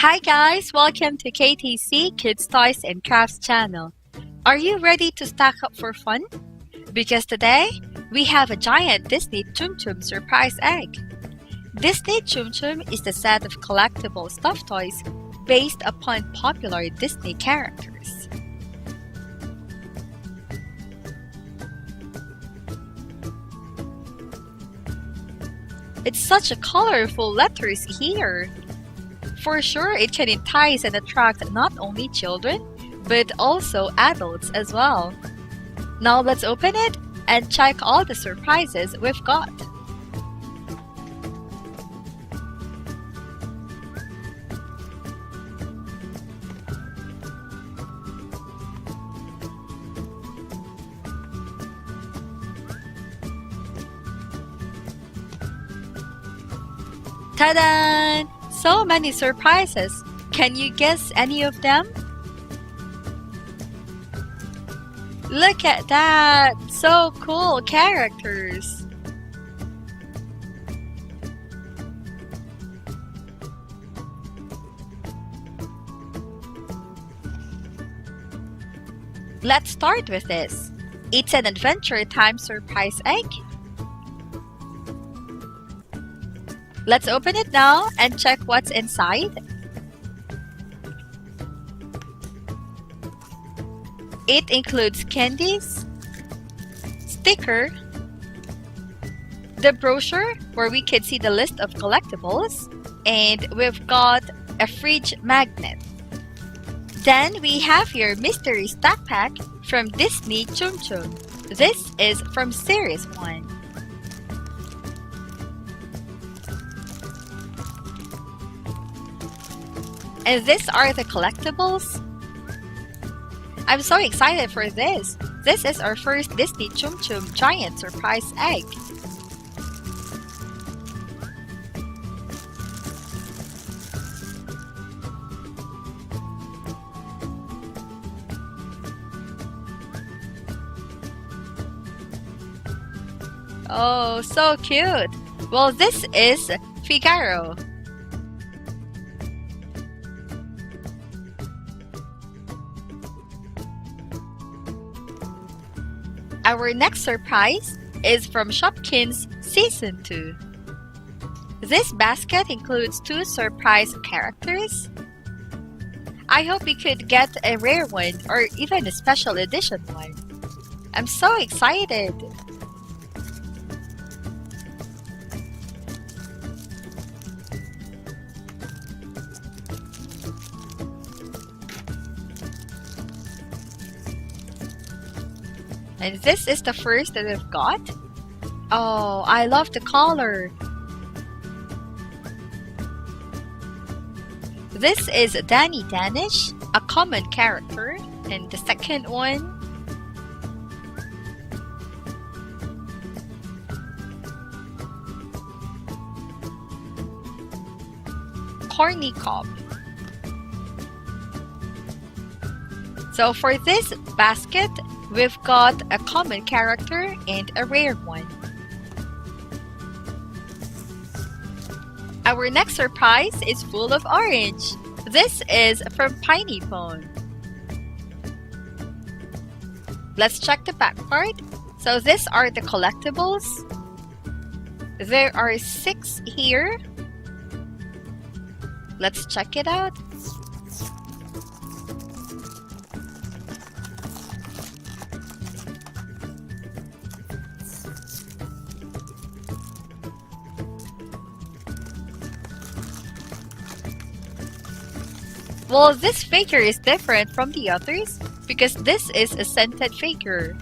Hi guys, welcome to KTC Kids Toys and Crafts channel. Are you ready to stack up for fun? Because today, we have a giant Disney Tsum Tsum surprise egg. Disney Tsum Tsum is the set of collectible stuffed toys based upon popular Disney characters. It's such a colorful letters here. For sure, it can entice and attract not only children, but also adults as well. Now let's open it and check all the surprises we've got. Ta-da! So many surprises! Can you guess any of them? Look at that! So cool characters! Let's start with this. It's an Adventure Time surprise egg. Let's open it now and check what's inside. It includes candies, sticker, the brochure where we can see the list of collectibles, and we've got a fridge magnet. Then we have your mystery stack pack from Disney Tsum Tsum. This is from Series 1. And these are the collectibles. I'm so excited for this. This is our first Disney Tsum Tsum giant surprise egg. Oh, so cute. Well, this is Figaro. Our next surprise is from Shopkins Season 2. This basket includes 2 surprise characters. I hope we could get a rare one or even a special edition one. I'm so excited! And this is the first that we've got. Oh, I love the color. This is Danny Danish, a common character. And the second one, Corny Cob. So for this basket, we've got a common character and a rare one. Our next surprise is full of orange. This is from Piney Pone. Let's check the back part. So these are the collectibles. There are 6 here. Let's check it out. Well, this figure is different from the others because this is a scented figure.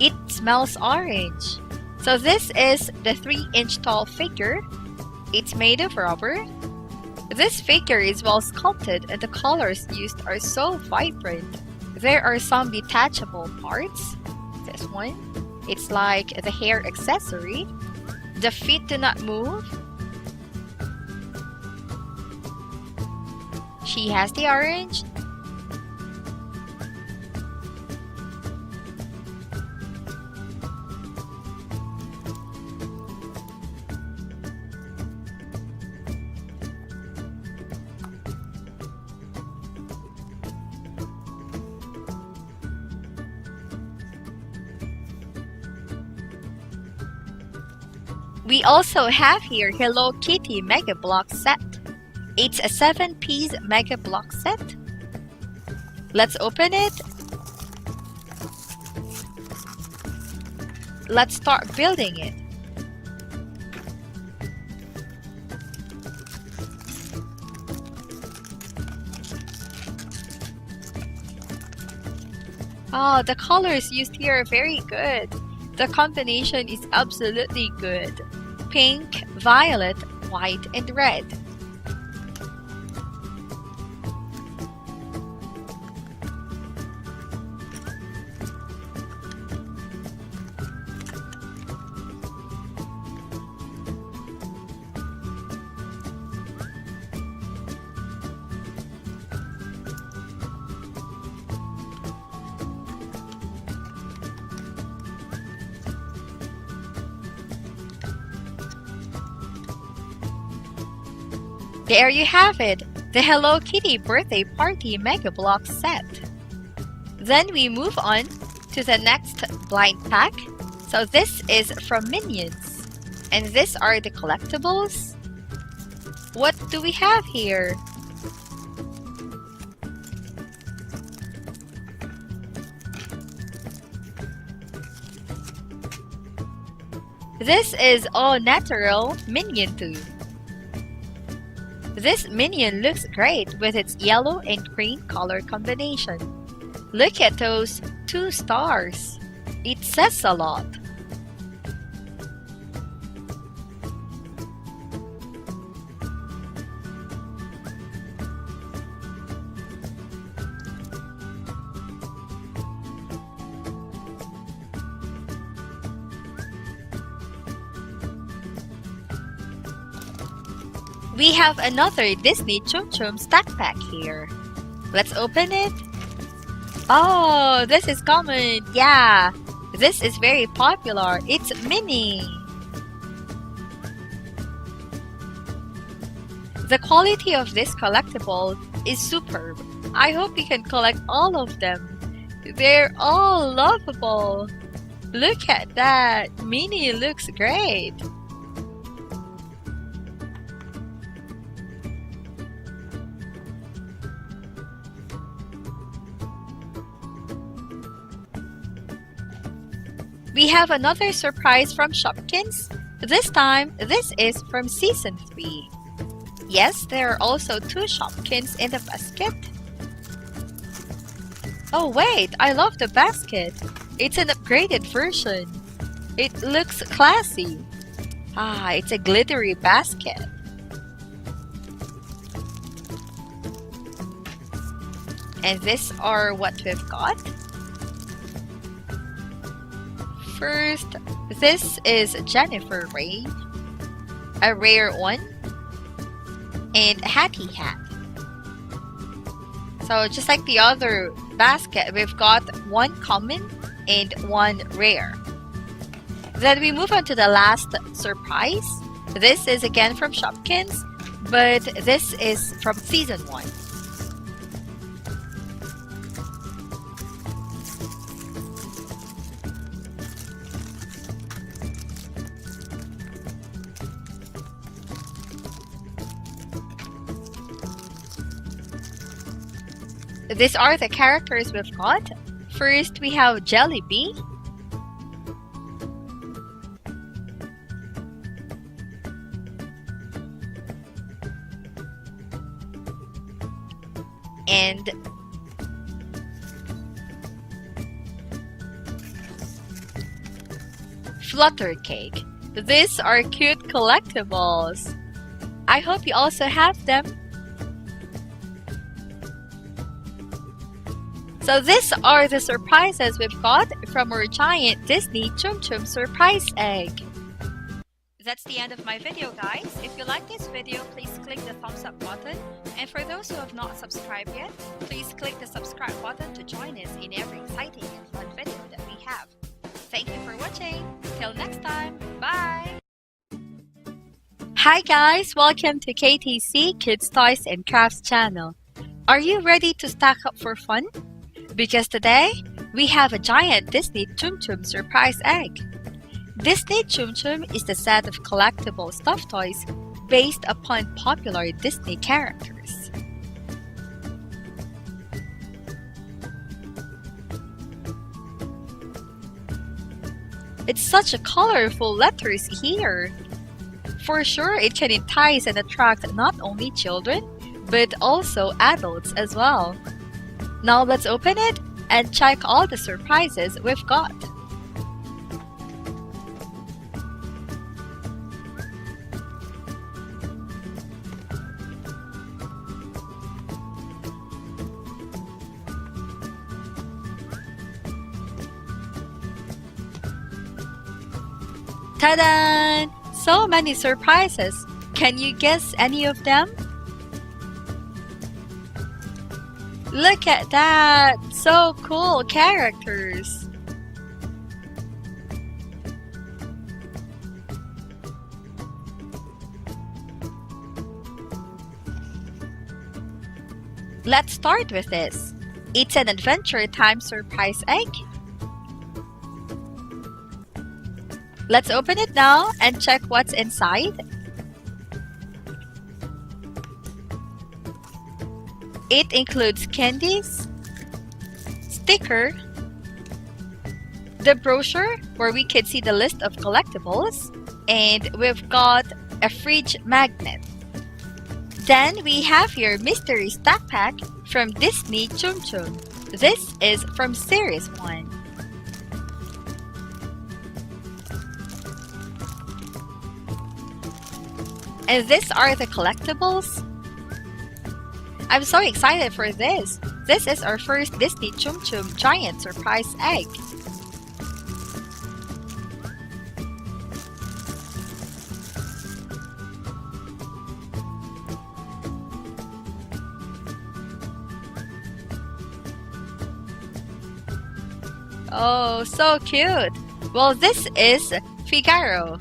It smells orange. So this is the 3-inch tall figure. It's made of rubber. This figure is well sculpted and the colors used are so vibrant. There are some detachable parts. This one. It's like the hair accessory. The feet do not move. She has the orange. We also have here Hello Kitty Mega Block Set. It's a 7-piece Mega Block set. Let's open it. Let's start building it. Oh, the colors used here are very good. The combination is absolutely good. Pink, violet, white, and red. There you have it, the Hello Kitty Birthday Party Mega Block set. Then we move on to the next blind pack. So this is from Minions. And these are the collectibles. What do we have here? This is all natural Minion too. This Minion looks great with its yellow and green color combination. Look at those 2 stars. It says a lot. We have another Disney Tsum Tsum stack pack here. Let's open it. Oh, this is common. Yeah, this is very popular. It's Minnie. The quality of this collectible is superb. I hope you can collect all of them. They're all lovable. Look at that. Minnie looks great. We have another surprise from Shopkins. This time, this is from Season 3. Yes, there are also 2 Shopkins in the basket. Oh wait, I love the basket. It's an upgraded version. It looks classy. Ah, it's a glittery basket. And these are what we've got. First, this is Jennifer Ray, a rare one, and Hattie Hat. So just like the other basket, we've got 1 common and 1 rare. Then we move on to the last surprise. This is again from Shopkins, but this is from Season 1. These are the characters we've got. First, we have Jellyby. And Flutter Cake. These are cute collectibles. I hope you also have them. So these are the surprises we've got from our giant Disney Tsum Tsum surprise egg. That's the end of my video, guys. If you like this video, please click the thumbs up button. And for those who have not subscribed yet, please click the subscribe button to join us in every exciting and fun video that we have. Thank you for watching. Till next time, bye! Hi guys, welcome to KTC Kids Toys and Crafts channel. Are you ready to stack up for fun? Because today, we have a giant Disney Tsum Tsum surprise egg. Disney Tsum Tsum is the set of collectible stuffed toys based upon popular Disney characters. It's such a colorful letters here. For sure, it can entice and attract not only children, but also adults as well. Now let's open it and check all the surprises we've got. Ta-da! So many surprises! Can you guess any of them? Look at that! So cool characters! Let's start with this. It's an Adventure Time surprise egg. Let's open it now and check what's inside. It includes candies, sticker, the brochure where we can see the list of collectibles, and we've got a fridge magnet. Then we have your mystery stack pack from Disney Tsum Tsum. This is from Series 1. And these are the collectibles. I'm so excited for this. This is our first Disney Tsum Tsum giant surprise egg. Oh, so cute. Well, this is Figaro.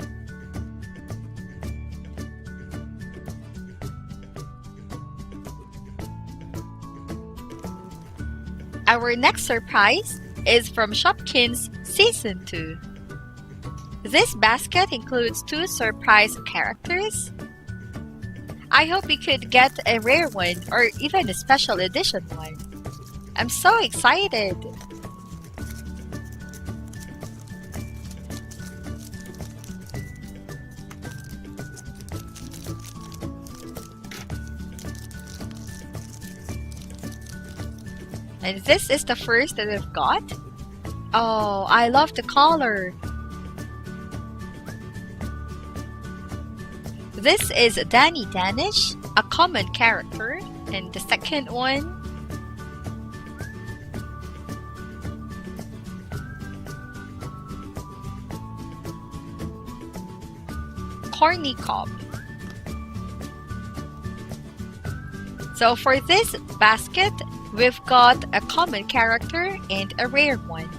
Our next surprise is from Shopkins Season 2. This basket includes 2 surprise characters. I hope we could get a rare one or even a special edition one. I'm so excited! And this is the first that we've got. Oh, I love the color. This is Danny Danish, a common character. And the second one, Corny Cob. So for this basket, we've got a common character and a rare one.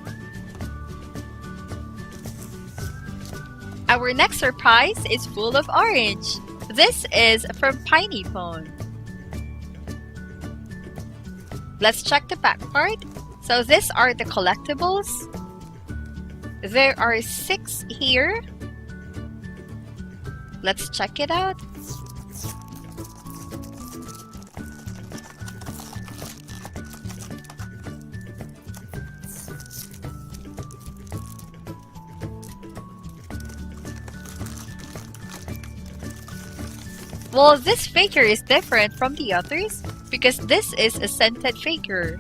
Our next surprise is full of orange. This is from Piney Pone. Let's check the back part. So these are the collectibles. There are 6 here. Let's check it out. Well, this figure is different from the others because this is a scented figure.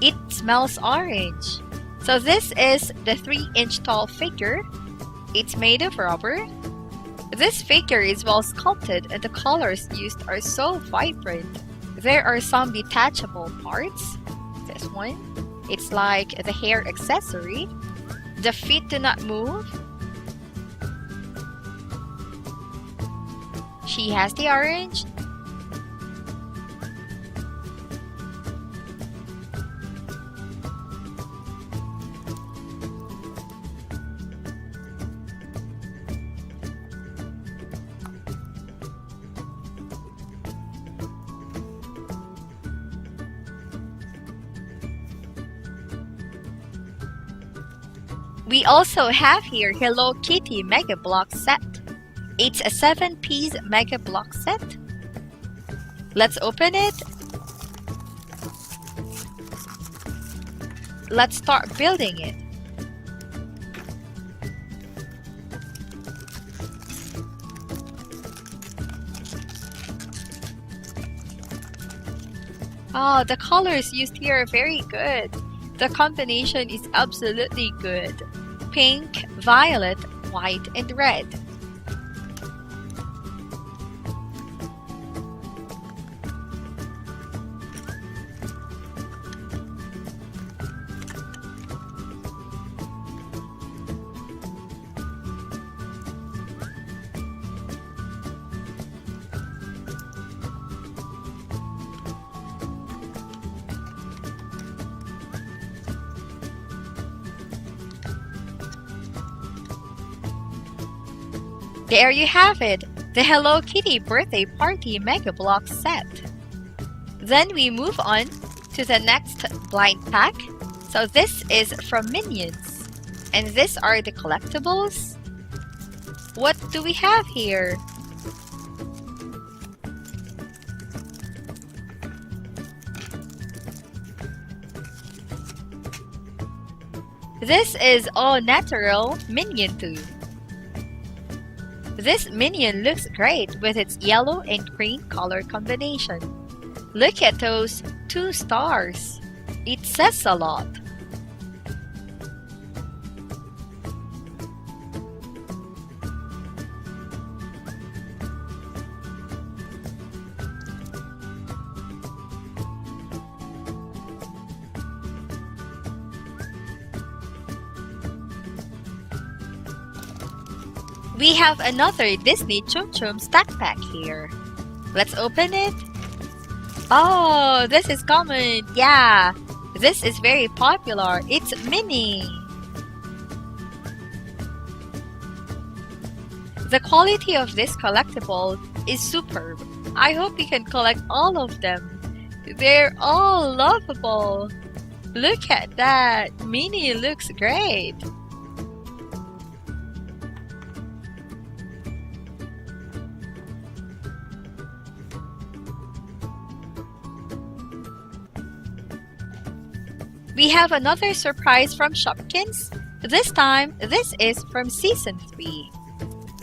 It smells orange. So this is the 3-inch tall figure. It's made of rubber. This figure is well sculpted and the colors used are so vibrant. There are some detachable parts. This one. It's like the hair accessory. The feet do not move. She has the orange. We also have here Hello Kitty Mega Block Set. It's a 7-piece Mega Block set. Let's open it. Let's start building it. Oh, the colors used here are very good. The combination is absolutely good. Pink, violet, white, and red. There you have it, the Hello Kitty Birthday Party Mega Block set. Then we move on to the next blind pack. So this is from Minions. And these are the collectibles. What do we have here? This is all natural Minion too. This Minion looks great with its yellow and green color combination. Look at those 2 stars. It says a lot. We have another Disney Tsum Tsum stack pack here. Let's open it. Oh, this is common. Yeah, this is very popular. It's Minnie. The quality of this collectible is superb. I hope you can collect all of them. They're all lovable. Look at that. Minnie looks great. We have another surprise from Shopkins. This time, this is from Season 3.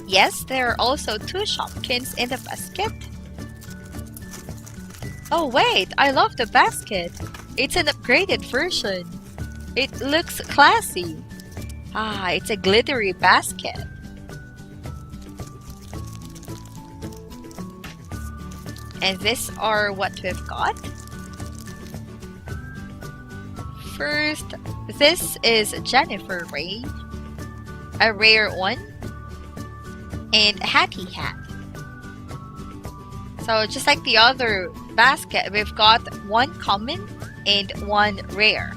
Yes, there are also 2 Shopkins in the basket. Oh wait, I love the basket. It's an upgraded version. It looks classy. Ah, it's a glittery basket. And these are what we've got. First, this is Jennifer Ray, a rare one, and Hattie Hat. So just like the other basket, we've got 1 common and 1 rare.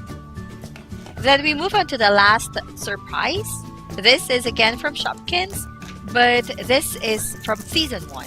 Then we move on to the last surprise. This is again from Shopkins, but this is from Season 1.